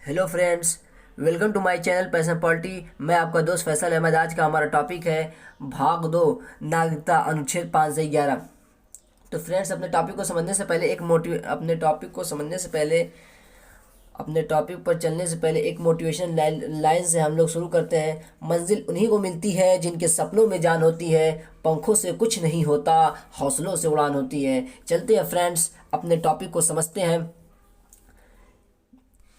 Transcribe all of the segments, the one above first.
Hello friends, welcome to my channel passion polity. मैं आपका दोस्त फैसल अहमद। आज का हमारा टॉपिक है भाग दो नागरिकता अनुच्छेद 5 से 11। तो फ्रेंड्स, अपने टॉपिक पर चलने से पहले एक मोटिवेशन लाइन से हम लोग शुरू करते हैं। मंजिल उन्हीं को मिलती है जिनके सपनों में जान होती है, पंखों से कुछ नहीं होता, हौसलों से उड़ान होती है। चलते हैं फ्रेंड्स, अपने टॉपिक को समझते हैं।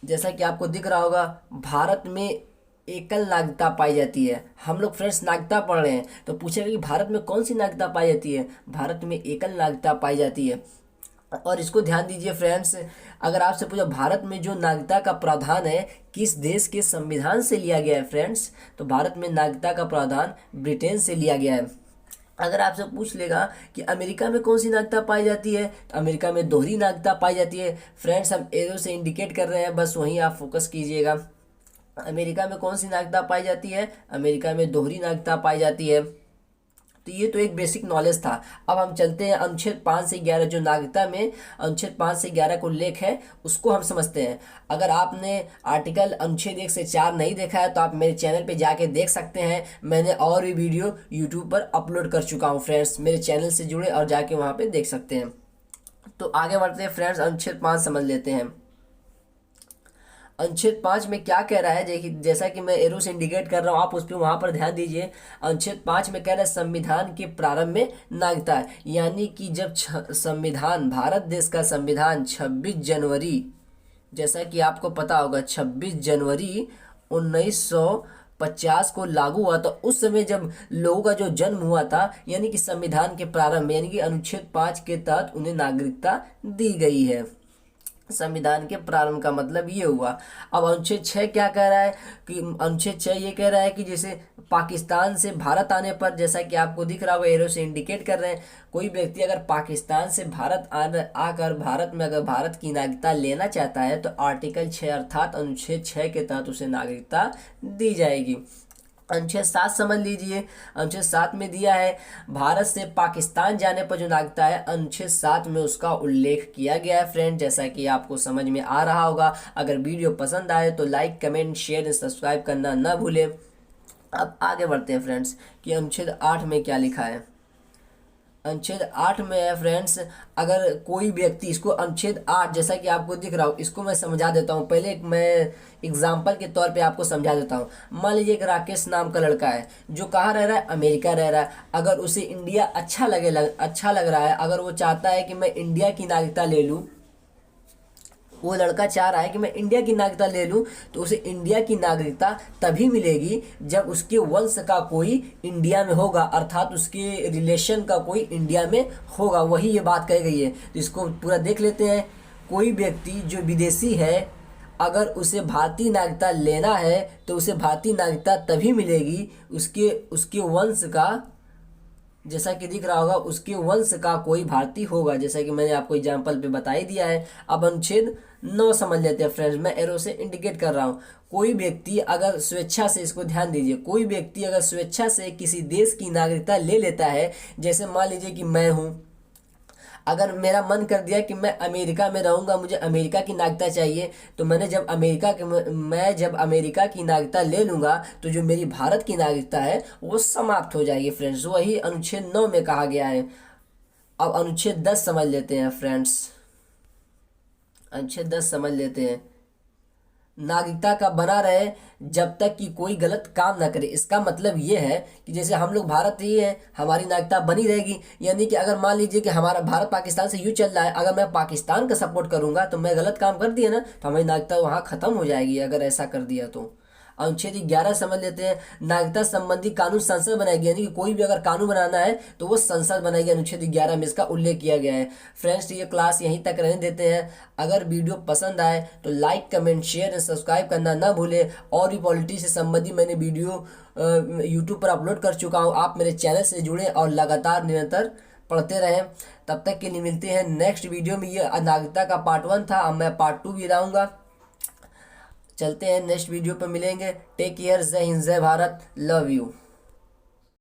जैसा कि आपको दिख रहा होगा, भारत में एकल नागरिकता पाई जाती है। हम लोग फ्रेंड्स नागरिकता पढ़ रहे हैं, तो पूछेगा कि भारत में कौन सी नागरिकता पाई जाती है। भारत में एकल नागरिकता पाई जाती है। और इसको ध्यान दीजिए फ्रेंड्स, अगर आपसे पूछा भारत में जो नागरिकता का प्रावधान है किस देश के संविधान से लिया गया है फ्रेंड्स, तो भारत में नागरिकता का प्रावधान ब्रिटेन से लिया गया है। अगर आपसे पूछ लेगा कि अमेरिका में कौन सी नागरिकता पाई जाती है, तो अमेरिका में दोहरी नागरिकता पाई जाती है। फ्रेंड्स, हम एरो से इंडिकेट कर रहे हैं, बस वहीं आप फोकस कीजिएगा। अमेरिका में कौन सी नागरिकता पाई जाती है? अमेरिका में दोहरी नागरिकता पाई जाती है। तो ये तो एक बेसिक नॉलेज था। अब हम चलते हैं अनुच्छेद 5 से 11, जो नागरिकता में अनुच्छेद 5 से 11 को उल्लेख है, उसको हम समझते हैं। अगर आपने आर्टिकल अनुच्छेद 1 से 4 नहीं देखा है तो आप मेरे चैनल पे जाके देख सकते हैं। मैंने और भी वीडियो यूट्यूब पर अपलोड कर चुका हूँ फ्रेंड्स, मेरे चैनल से जुड़े और जाके वहाँ पे देख सकते हैं। तो आगे बढ़ते हैं फ्रेंड्स, अनुच्छेद 5 समझ लेते हैं। अनुच्छेद 5 में क्या कह रहा है, देखिए जैसा कि मैं एरो से इंडिकेट कर रहा हूँ, आप उस पर वहाँ पर ध्यान दीजिए। अनुच्छेद 5 में कह रहा है संविधान के प्रारंभ में नागरिकता है, यानी कि जब संविधान, भारत देश का संविधान 26 जनवरी, जैसा कि आपको पता होगा 26 जनवरी 1950 को लागू हुआ था। उस समय जब लोगों का जो जन्म हुआ था, यानी कि संविधान के प्रारंभ में, यानी कि अनुच्छेद 5 के तहत उन्हें नागरिकता दी गई है। संविधान के प्रारंभ का मतलब ये हुआ। अब अनुच्छेद 6 क्या कह रहा है कि अनुच्छेद 6 ये कह रहा है कि जैसे पाकिस्तान से भारत आने पर, जैसा कि आपको दिख रहा होगा एरो से इंडिकेट कर रहे हैं, कोई व्यक्ति अगर पाकिस्तान से भारत आकर भारत में अगर भारत की नागरिकता लेना चाहता है तो आर्टिकल 6 अर्थात अनुच्छेद 6 के तहत उसे नागरिकता दी जाएगी। अनुच्छेद 7 समझ लीजिए। अनुच्छेद 7 में दिया है भारत से पाकिस्तान जाने पर जो नागरिकता है, अनुच्छेद 7 में उसका उल्लेख किया गया है फ्रेंड, जैसा कि आपको समझ में आ रहा होगा। अगर वीडियो पसंद आए तो लाइक, कमेंट, शेयर, सब्सक्राइब करना ना भूलें। अब आगे बढ़ते हैं फ्रेंड्स कि अनुच्छेद 8 में क्या लिखा है। अनुच्छेद 8 में है फ्रेंड्स, अगर कोई व्यक्ति, इसको अनुच्छेद 8 जैसा कि आपको दिख रहा हो, इसको मैं समझा देता हूँ। पहले मैं एग्जाम्पल के तौर पे आपको समझा देता हूँ। मान लीजिए एक राकेश नाम का लड़का है जो कहाँ रह रहा है, अमेरिका रह रहा है। अगर उसे इंडिया अच्छा लग रहा है, अगर वो चाहता है कि मैं इंडिया की नागरिकता ले लूँ, वो लड़का चाह रहा है कि मैं इंडिया की नागरिकता ले लूं, तो उसे इंडिया की नागरिकता तभी मिलेगी जब उसके वंश का कोई इंडिया में होगा, अर्थात उसके रिलेशन का कोई इंडिया में होगा। वही ये बात कही गई है। तो इसको पूरा देख लेते हैं। कोई व्यक्ति जो विदेशी है, अगर उसे भारतीय नागरिकता लेना है तो उसे भारतीय नागरिकता तभी मिलेगी उसके उसके वंश का, जैसा कि दिख रहा होगा, उसके वंश का कोई भारतीय होगा, जैसा कि मैंने आपको एग्जाम्पल पे बता ही दिया है। अब अनुच्छेद 9 समझ लेते हैं फ्रेंड्स, मैं एरो से इंडिकेट कर रहा हूँ। कोई व्यक्ति अगर स्वेच्छा से, इसको ध्यान दीजिए, कोई व्यक्ति अगर स्वेच्छा से किसी देश की नागरिकता ले लेता है, जैसे मान लीजिए कि मैं हूँ, अगर मेरा मन कर दिया कि मैं अमेरिका में रहूंगा, मुझे अमेरिका की नागरिकता चाहिए, तो मैं जब अमेरिका की नागरिकता ले लूंगा तो जो मेरी भारत की नागरिकता है वो समाप्त हो जाएगी फ्रेंड्स। वही अनुच्छेद 9 में कहा गया है। अब अनुच्छेद 10 समझ लेते हैं फ्रेंड्स। अनुच्छेद 10 समझ लेते हैं। नागरिकता का बना रहे जब तक कि कोई गलत काम ना करे। इसका मतलब ये है कि जैसे हम लोग भारत ही है, हमारी नागरिकता बनी रहेगी। यानी कि अगर मान लीजिए कि हमारा भारत पाकिस्तान से युद्ध चल रहा है, अगर मैं पाकिस्तान का सपोर्ट करूंगा तो मैं गलत काम कर दिया ना, तो हमारी नागरिकता वहाँ खत्म हो जाएगी अगर ऐसा कर दिया तो। अनुच्छेद 11 समझ लेते हैं। नागरिकता संबंधी कानून संसद बनाएगी, यानी कि कोई भी अगर कानून बनाना है तो वो संसद बनाएगी। अनुच्छेद 11 में इसका उल्लेख किया गया है। फ्रेंड्स, ये क्लास यहीं तक रहने देते हैं। अगर वीडियो पसंद आए तो लाइक, कमेंट, शेयर और सब्सक्राइब करना ना भूलें। और भी पॉलिटी से संबंधी मैंने वीडियो यूट्यूब पर अपलोड कर चुका हूँ। आप मेरे चैनल से जुड़ें और लगातार निरंतर पढ़ते रहें। तब तक के लिए मिलते हैं नेक्स्ट वीडियो में। ये नागरिकता का पार्ट 1 था, अब मैं पार्ट 2 भी लाऊंगा। चलते हैं, नेक्स्ट वीडियो पर मिलेंगे। टेक केयर, जय हिंद, जय भारत, लव यू।